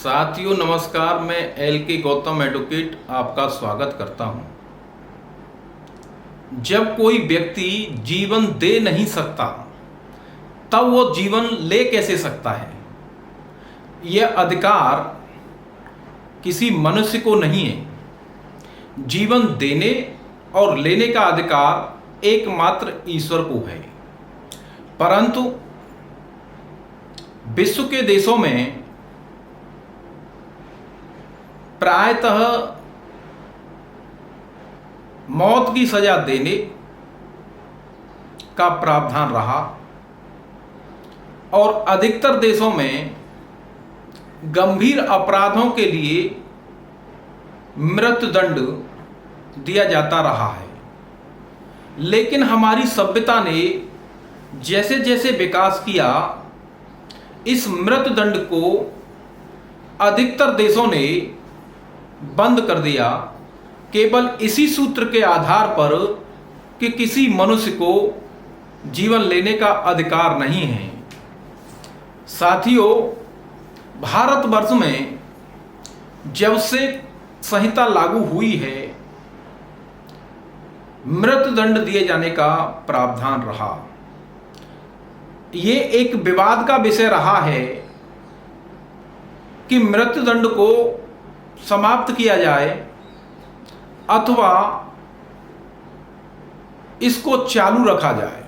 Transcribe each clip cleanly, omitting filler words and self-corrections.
साथियों नमस्कार। मैं एल के गौतम एडवोकेट आपका स्वागत करता हूं। जब कोई व्यक्ति जीवन दे नहीं सकता तब वो जीवन ले कैसे सकता है? यह अधिकार किसी मनुष्य को नहीं है। जीवन देने और लेने का अधिकार एकमात्र ईश्वर को है। परंतु विश्व के देशों में प्रायतः मौत की सजा देने का प्रावधान रहा और अधिकतर देशों में गंभीर अपराधों के लिए मृत्युदंड दिया जाता रहा है। लेकिन हमारी सभ्यता ने जैसे जैसे विकास किया, इस मृत्युदंड को अधिकतर देशों ने बंद कर दिया, केवल इसी सूत्र के आधार पर कि किसी मनुष्य को जीवन लेने का अधिकार नहीं है। साथियों, भारतवर्ष में जब से संहिता लागू हुई है, मृत्युदंड दिए जाने का प्रावधान रहा। ये एक विवाद का विषय रहा है कि मृत्युदंड को समाप्त किया जाए अथवा इसको चालू रखा जाए।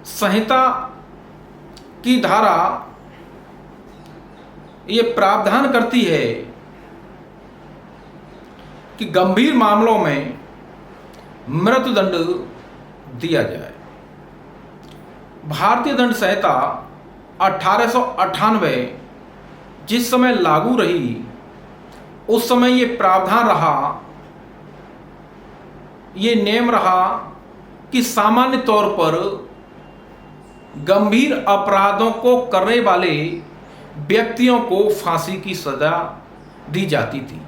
संहिता की धारा ये प्रावधान करती है कि गंभीर मामलों में मृत्युदंड दिया जाए। भारतीय दंड संहिता 1898 जिस समय लागू रही, उस समय ये प्रावधान रहा, ये नियम रहा कि सामान्य तौर पर गंभीर अपराधों को करने वाले व्यक्तियों को फांसी की सजा दी जाती थी।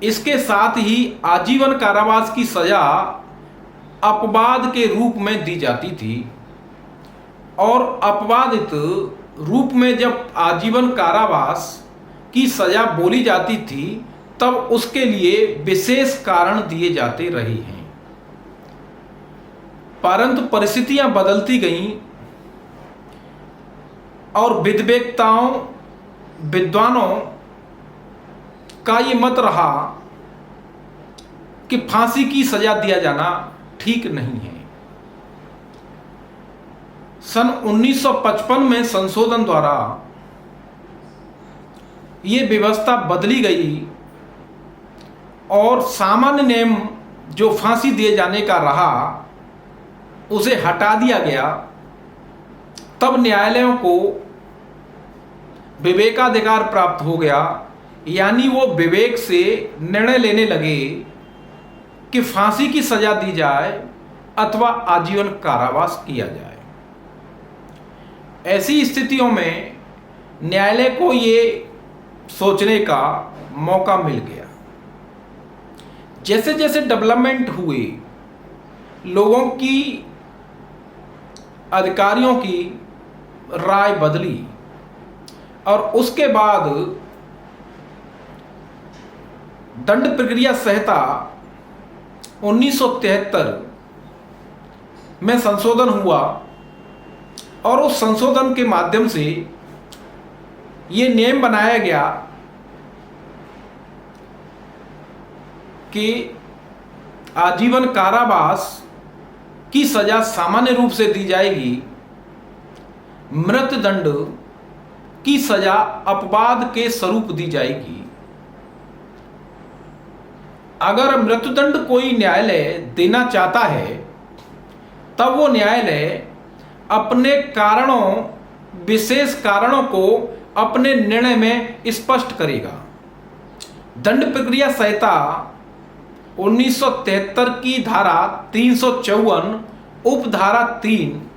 इसके साथ ही आजीवन कारावास की सजा अपवाद के रूप में दी जाती थी और अपवादित रूप में जब आजीवन कारावास की सजा बोली जाती थी, तब उसके लिए विशेष कारण दिए जाते रहे हैं। परंतु परिस्थितियां बदलती गईं और विद्वक्ताओं विद्वानों का ये मत रहा कि फांसी की सजा दिया जाना ठीक नहीं है। सन 1955 में संशोधन द्वारा ये व्यवस्था बदली गई और सामान्य नियम जो फांसी दिए जाने का रहा, उसे हटा दिया गया। तब न्यायालयों को विवेकाधिकार प्राप्त हो गया, यानी वो विवेक से निर्णय लेने लगे कि फांसी की सजा दी जाए अथवा आजीवन कारावास किया जाए। ऐसी स्थितियों में न्यायालय को ये सोचने का मौका मिल गया। जैसे जैसे डेवलपमेंट हुए, लोगों की, अधिकारियों की राय बदली और उसके बाद दंड प्रक्रिया संहिता 1973 में संशोधन हुआ और उस संशोधन के माध्यम से ये नियम बनाया गया कि आजीवन कारावास की सजा सामान्य रूप से दी जाएगी, मृत्युदंड की सजा अपवाद के स्वरूप दी जाएगी। अगर मृत्युदंड कोई न्यायालय देना चाहता है, तब वो न्यायालय अपने कारणों, विशेष कारणों को अपने निर्णय में स्पष्ट करेगा। दंड प्रक्रिया संहिता 1973 की धारा 354 उपधारा 3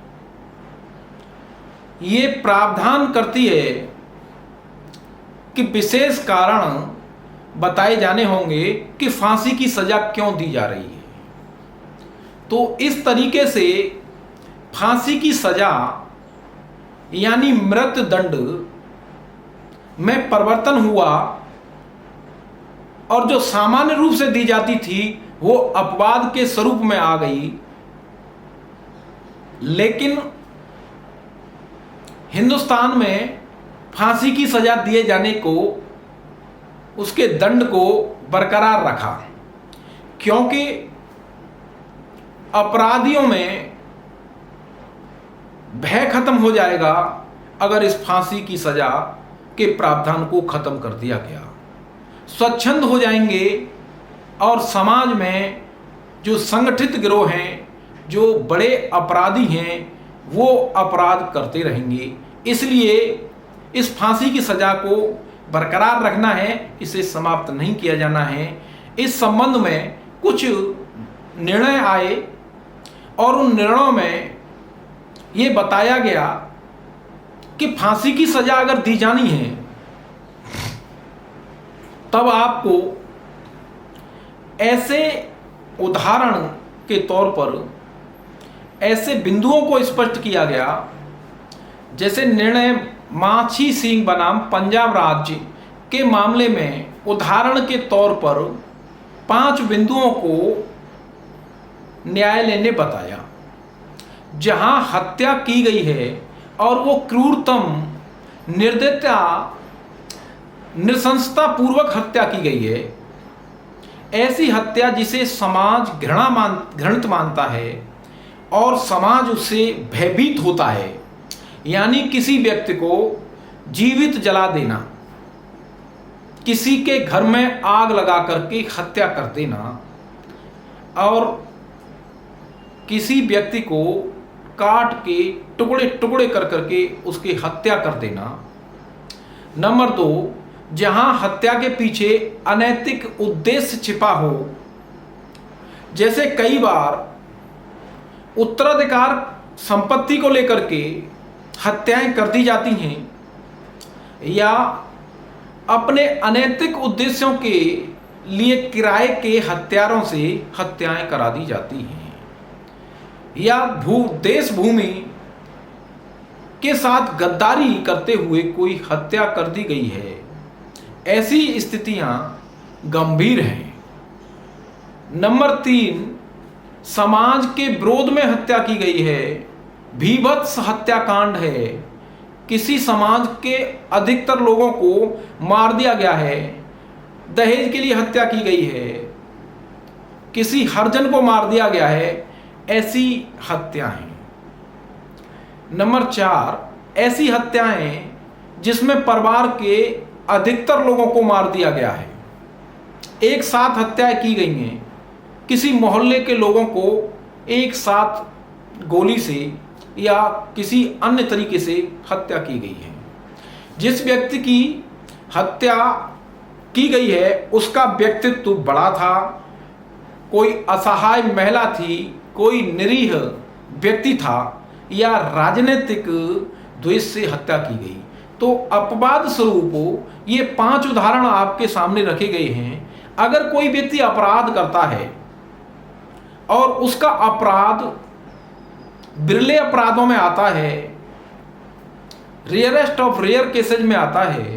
ये प्रावधान करती है कि विशेष कारण बताए जाने होंगे कि फांसी की सजा क्यों दी जा रही है। तो इस तरीके से फांसी की सजा यानी मृत दंड में परिवर्तन हुआ और जो सामान्य रूप से दी जाती थी वो अपवाद के स्वरूप में आ गई। लेकिन हिंदुस्तान में फांसी की सजा दिए जाने को, उसके दंड को बरकरार रखा, क्योंकि अपराधियों में भय खत्म हो जाएगा अगर इस फांसी की सजा के प्रावधान को खत्म कर दिया गया। स्वच्छंद हो जाएंगे और समाज में जो संगठित गिरोह हैं, जो बड़े अपराधी हैं, वो अपराध करते रहेंगे। इसलिए इस फांसी की सजा को बरकरार रखना है, इसे समाप्त नहीं किया जाना है। इस संबंध में कुछ निर्णय आए और उन निर्णयों में ये बताया गया कि फांसी की सजा अगर दी जानी है तब आपको ऐसे उदाहरण के तौर पर ऐसे बिंदुओं को स्पष्ट किया गया, जैसे निर्णय माछी सिंह बनाम पंजाब राज्य के मामले में उदाहरण के तौर पर 5 बिंदुओं को न्यायालय ने बताया जहां हत्या की गई है और वो क्रूरतम, निर्दयता, नृशंसता पूर्वक हत्या की गई है। ऐसी हत्या जिसे समाज घृणित मानता है और समाज उससे भयभीत होता है, यानी किसी व्यक्ति को जीवित जला देना, किसी के घर में आग लगा करके हत्या कर देना और किसी व्यक्ति को काट के टुकड़े टुकड़े कर करके उसकी हत्या कर देना। नंबर 2, जहां हत्या के पीछे अनैतिक उद्देश्य छिपा हो, जैसे कई बार उत्तराधिकार संपत्ति को लेकर के हत्याएं कर दी जाती हैं या अपने अनैतिक उद्देश्यों के लिए किराए के हत्यारों से हत्याएं करा दी जाती हैं या देश भूमि के साथ गद्दारी करते हुए कोई हत्या कर दी गई है। ऐसी स्थितियां गंभीर हैं। नंबर 3, समाज के विरोध में हत्या की गई है, भीभत्स हत्याकांड है, किसी समाज के अधिकतर लोगों को मार दिया गया है, दहेज के लिए हत्या की गई है, किसी हरिजन को मार दिया गया है, ऐसी हत्याएं। नंबर 4, ऐसी हत्याएं जिसमें परिवार के अधिकतर लोगों को मार दिया गया है, एक साथ हत्याएं की गई हैं, किसी मोहल्ले के लोगों को एक साथ गोली से या किसी अन्य तरीके से हत्या की गई है। जिस व्यक्ति की हत्या की गई है उसका व्यक्तित्व बड़ा था, कोई असहाय महिला थी, कोई निरीह व्यक्ति था या राजनीतिक द्वेष से हत्या की गई। तो अपवाद स्वरूप ये 5 उदाहरण आपके सामने रखे गए हैं। अगर कोई व्यक्ति अपराध करता है और उसका अपराध बिरले अपराधों में आता है, रेयरेस्ट ऑफ रेयर केसेज में आता है,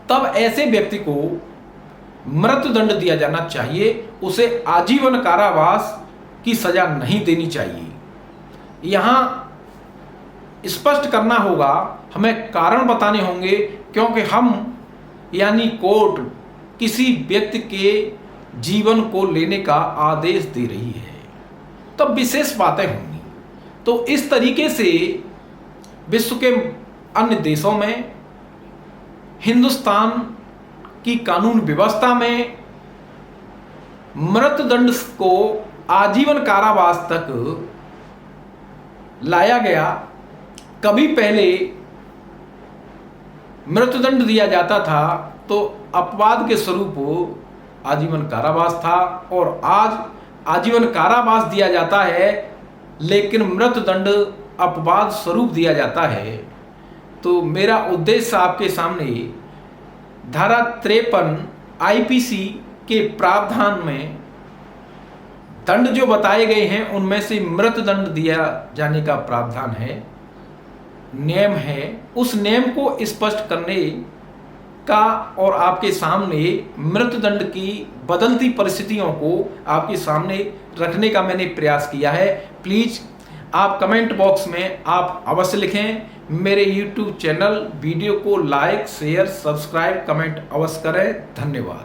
तब ऐसे व्यक्ति को मृत्युदंड दिया जाना चाहिए, उसे आजीवन कारावास की सजा नहीं देनी चाहिए। यहां स्पष्ट करना होगा, हमें कारण बताने होंगे, क्योंकि हम यानी कोर्ट किसी व्यक्ति के जीवन को लेने का आदेश दे रही है, तब विशेष बातें होंगी। तो इस तरीके से विश्व के अन्य देशों में, हिंदुस्तान की कानून व्यवस्था में मृत्युदंड को आजीवन कारावास तक लाया गया। कभी पहले मृत्युदंड दिया जाता था तो अपवाद के स्वरूप आजीवन कारावास था, और आज आजीवन कारावास दिया जाता है लेकिन मृत्युदंड अपवाद स्वरूप दिया जाता है। तो मेरा उद्देश्य आपके सामने धारा 53 आईपीसी के प्रावधान में दंड जो बताए गए हैं उनमें से मृत्युदंड दिया जाने का प्रावधान है। नियम है उस नियम को स्पष्ट करने का और आपके सामने मृत्युदंड की बदलती परिस्थितियों को आपके सामने रखने का मैंने प्रयास किया है। प्लीज आप कमेंट बॉक्स में आप अवश्य लिखें। मेरे YouTube चैनल वीडियो को लाइक शेयर सब्सक्राइब कमेंट अवश्य करें। धन्यवाद।